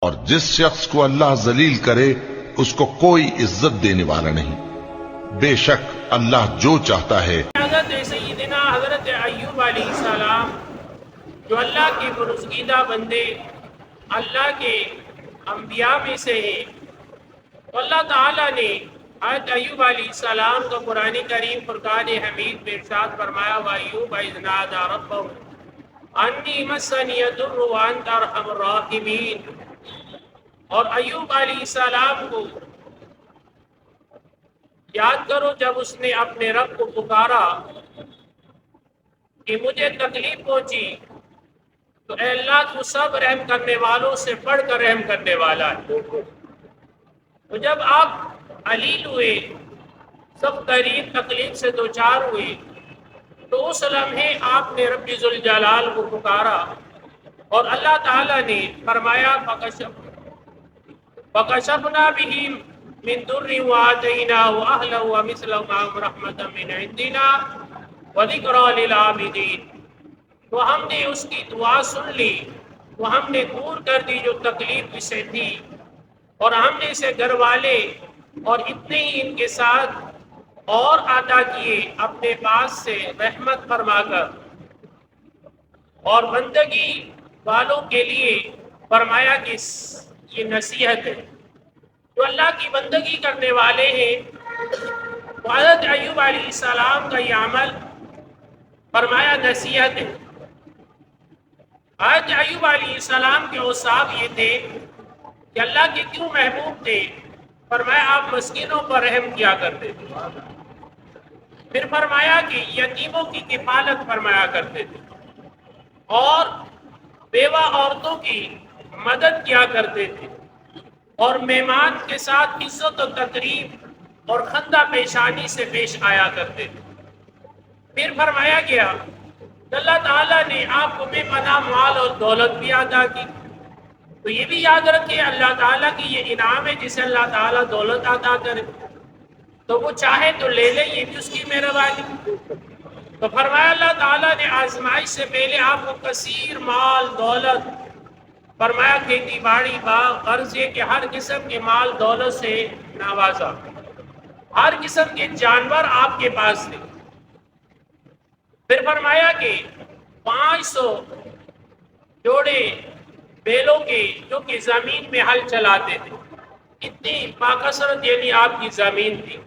اور جس شخص کو اللہ ذلیل کرے اس کو کوئی عزت دینے والا نہیں، بے شک اللہ جو چاہتا ہے۔ حضرت سیدنا حضرت ایوب علیہ السلام جو اللہ کے برگزیدہ بندے، اللہ کے انبیاء میں سے ہیں، تو اللہ تعالیٰ نے حضرت ایوب علیہ السلام کو قرآن کریم فرقان حمید میں ارشاد فرمایا وَأَيُّوبَ إِذْ نَادَىٰ رَبَّهُ أَنِّي مَسَّنِيَ الضُّرُّ وَأَنتَ أَرْحَمُ الرَّاحِمِينَ۔ اور ایوب علیہ السلام کو یاد کرو جب اس نے اپنے رب کو پکارا کہ مجھے تکلیف پہنچی، تو اے اللہ تو سب رحم کرنے والوں سے بڑھ کر رحم کرنے والا ہے۔ تو جب آپ علیل ہوئے، سب ترین تکلیف سے دوچار ہوئے، تو اس لمحے آپ نے رب ذوالجلال کو پکارا اور اللہ تعالیٰ نے فرمایا فَكَشَفْنَا بِهِ مِن دُرٍّ وَآتَيْنَاهُ أَهْلَهُ وَمِثْلَهُ مَعَهُمْ رَحْمَةً مِّنْ عِندِنَا وَذِكْرَىٰ لِلْعَابِدِينَ۔ تو ہم نے اس کی دعا سن لی، تو ہم نے دور کر دی جو تکلیف اسے تھی، اور ہم نے اسے گھر والے اور اتنے ہی ان کے ساتھ اور عطا کیے اپنے پاس سے رحمت فرما کر، اور بندگی والوں کے لیے فرمایا کہ یہ نصیحت ہے۔ جو اللہ کی بندگی کرنے والے ہیں، حضرت ایوب علیہ السلام کا یہ عمل فرمایا نصیحت ہے۔ حضرت ایوب علیہ السلام کے اوصاف یہ تھے کہ اللہ کے کیوں محبوب تھے، فرمایا آپ مسکینوں پر رحم کیا کرتے تھے، پھر فرمایا کہ یتیموں کی کفالت فرمایا کرتے تھے، اور بیوہ عورتوں کی مدد کیا کرتے تھے، اور مہمان کے ساتھ عزت و تقریب اور خندہ پیشانی سے پیش آیا کرتے تھے۔ پھر فرمایا گیا کہ اللہ تعالیٰ نے آپ کو بے پناہ مال اور دولت بھی عطا کی۔ تو یہ بھی یاد رکھیں اللہ تعالیٰ کی یہ انعام ہے، جسے اللہ تعالیٰ دولت عطا کرے تو وہ چاہے تو لے لے، یہ بھی اس کی مہربانی۔ تو فرمایا اللہ تعالیٰ نے آزمائش سے پہلے آپ کو کثیر مال دولت، فرمایا کھیتی باڑی باغ غرض یہ کہ ہر قسم کے مال دولت سے نوازا، ہر قسم کے جانور آپ کے پاس تھے۔ پھر فرمایا کہ 500 جوڑے بیلوں کے جو کہ زمین میں ہل چلاتے تھے، اتنی باکثرت یعنی آپ کی زمین تھی۔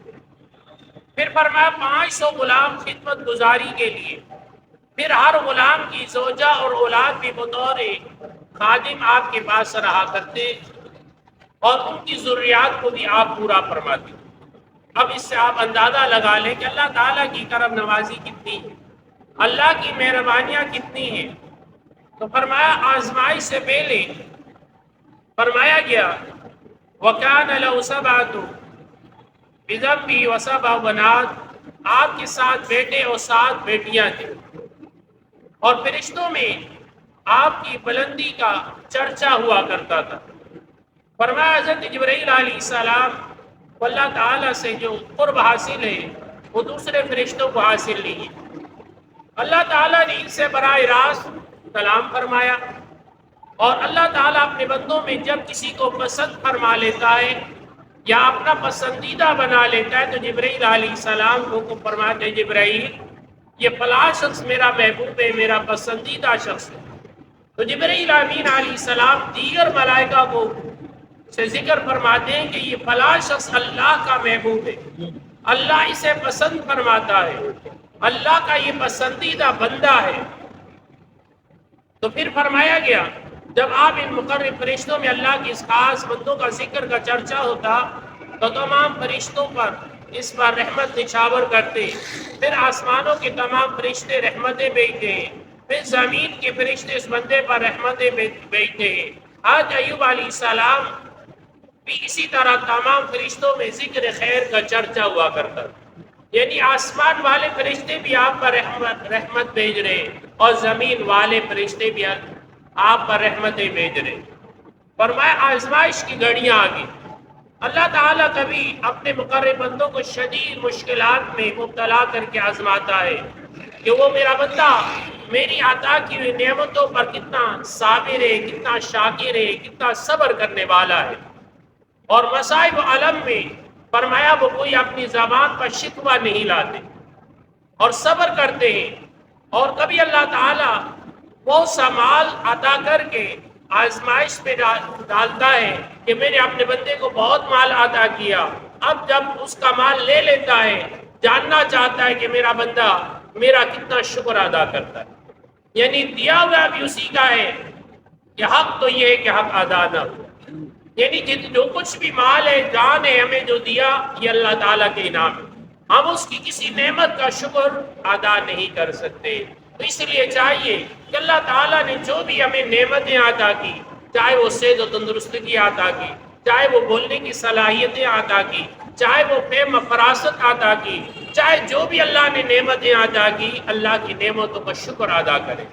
پھر فرمایا 500 غلام خدمت گزاری کے لیے، پھر ہر غلام کی زوجہ اور اولاد بھی بطور خادم آپ کے پاس رہا کرتے، اور ان کی ضروریات کو بھی آپ پورا فرماتے۔ اب اس سے آپ اندازہ لگا لیں کہ اللہ تعالیٰ کی کرم نوازی کتنی ہے، اللہ کی مہربانیاں کتنی ہیں۔ تو فرمایا آزمائش سے پہلے فرمایا گیا وَكَانَ لَهُ سَبْعَةٌ بِذَنبِهِ وَسَبْعُ بَنَاتٍ، آپ کے 7 بیٹے اور 7 بیٹیاں تھیں، اور فرشتوں میں آپ کی بلندی کا چرچا ہوا کرتا تھا۔ فرمایا حضرت جبرائیل علیہ السلام کو اللہ تعالیٰ سے جو قرب حاصل ہے وہ دوسرے فرشتوں کو حاصل نہیں ہے۔ اللہ تعالیٰ نے ان سے براہ راست کلام فرمایا، اور اللہ تعالیٰ اپنے بندوں میں جب کسی کو پسند فرما لیتا ہے یا اپنا پسندیدہ بنا لیتا ہے تو جبرائیل علیہ السلام کو فرماتے ہیں جبرائیل یہ فلاں شخص میرا محبوب ہے، میرا پسندیدہ شخص ہے۔ تو جبرائیل امین علیہ السلام دیگر ملائکہ کو سے ذکر فرماتے ہیں کہ یہ فلاں شخص اللہ کا محبوب ہے، اللہ اسے پسند فرماتا ہے، اللہ کا یہ پسندیدہ بندہ ہے۔ تو پھر فرمایا گیا جب آپ ان مقرب فرشتوں میں اللہ کے اس خاص بندوں کا ذکر کا چرچا ہوتا تو تمام فرشتوں پر اس پر رحمت نچھاور کرتے، پھر آسمانوں کے تمام فرشتے رحمتیں بھیجتے ہیں، پھر زمین کے فرشتے اس بندے پر رحمتیں بھیجتے ہیں۔ آج ایوب علیہ السلام بھی اسی طرح تمام فرشتوں میں ذکر خیر کا چرچا ہوا کرتا، یعنی آسمان والے فرشتے بھی آپ پر رحمت بھیج رہے ہیں، اور زمین والے فرشتے بھی آپ پر رحمتیں بھیج رہے ہیں۔ فرمایا آزمائش کی گھڑیاں آ گئی۔ اللہ تعالیٰ کبھی اپنے مقرب بندوں کو شدید مشکلات میں مبتلا کر کے آزماتا ہے کہ وہ میرا بندہ میری عطا کی ہوئی نعمتوں پر کتنا صابر ہے، کتنا شاکر ہے، کتنا صبر کرنے والا ہے۔ اور مصائب عالم میں فرمایا وہ کوئی اپنی زبان پر شکوہ نہیں لاتے اور صبر کرتے ہیں، اور کبھی اللہ تعالیٰ بہت سا مال عطا کر کے آزمائش پہ ڈالتا ہے کہ میں نے اپنے بندے کو بہت مال عطا کیا، اب جب اس کا مال لے لیتا ہے جاننا چاہتا ہے کہ میرا بندہ میرا کتنا شکر ادا کرتا ہے، یعنی دیا ہوا بھی اسی کا ہے کہ حق تو یہ ہے کہ حق ادا نہ ہو، یعنی جو کچھ بھی مال ہے، جان ہے، ہمیں جو دیا یہ اللہ تعالیٰ کے انعام ہے، ہم اس کی کسی نعمت کا شکر ادا نہیں کر سکتے۔ تو اس لیے چاہیے کہ اللہ تعالیٰ نے جو بھی ہمیں نعمتیں عطا کی، چاہے وہ صحت و تندرستی عطا کی، چاہے وہ بولنے کی صلاحیتیں عطا کی، چاہے وہ فہم و فراست عطا کی، چاہے جو بھی اللہ نے نعمتیں عطا کی، اللہ کی نعمتوں کا شکر ادا کریں۔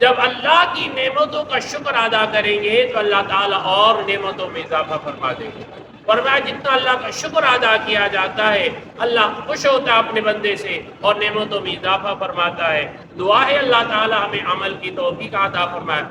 جب اللہ کی نعمتوں کا شکر ادا کریں گے تو اللہ تعالیٰ اور نعمتوں میں اضافہ فرما دیں گے۔ فرمایا جتنا اللہ کا شکر ادا کیا جاتا ہے اللہ خوش ہوتا ہے اپنے بندے سے اور نعمتوں میں اضافہ فرماتا ہے۔ دعا ہے اللہ تعالیٰ ہمیں عمل کی توفیق عطا فرمائے۔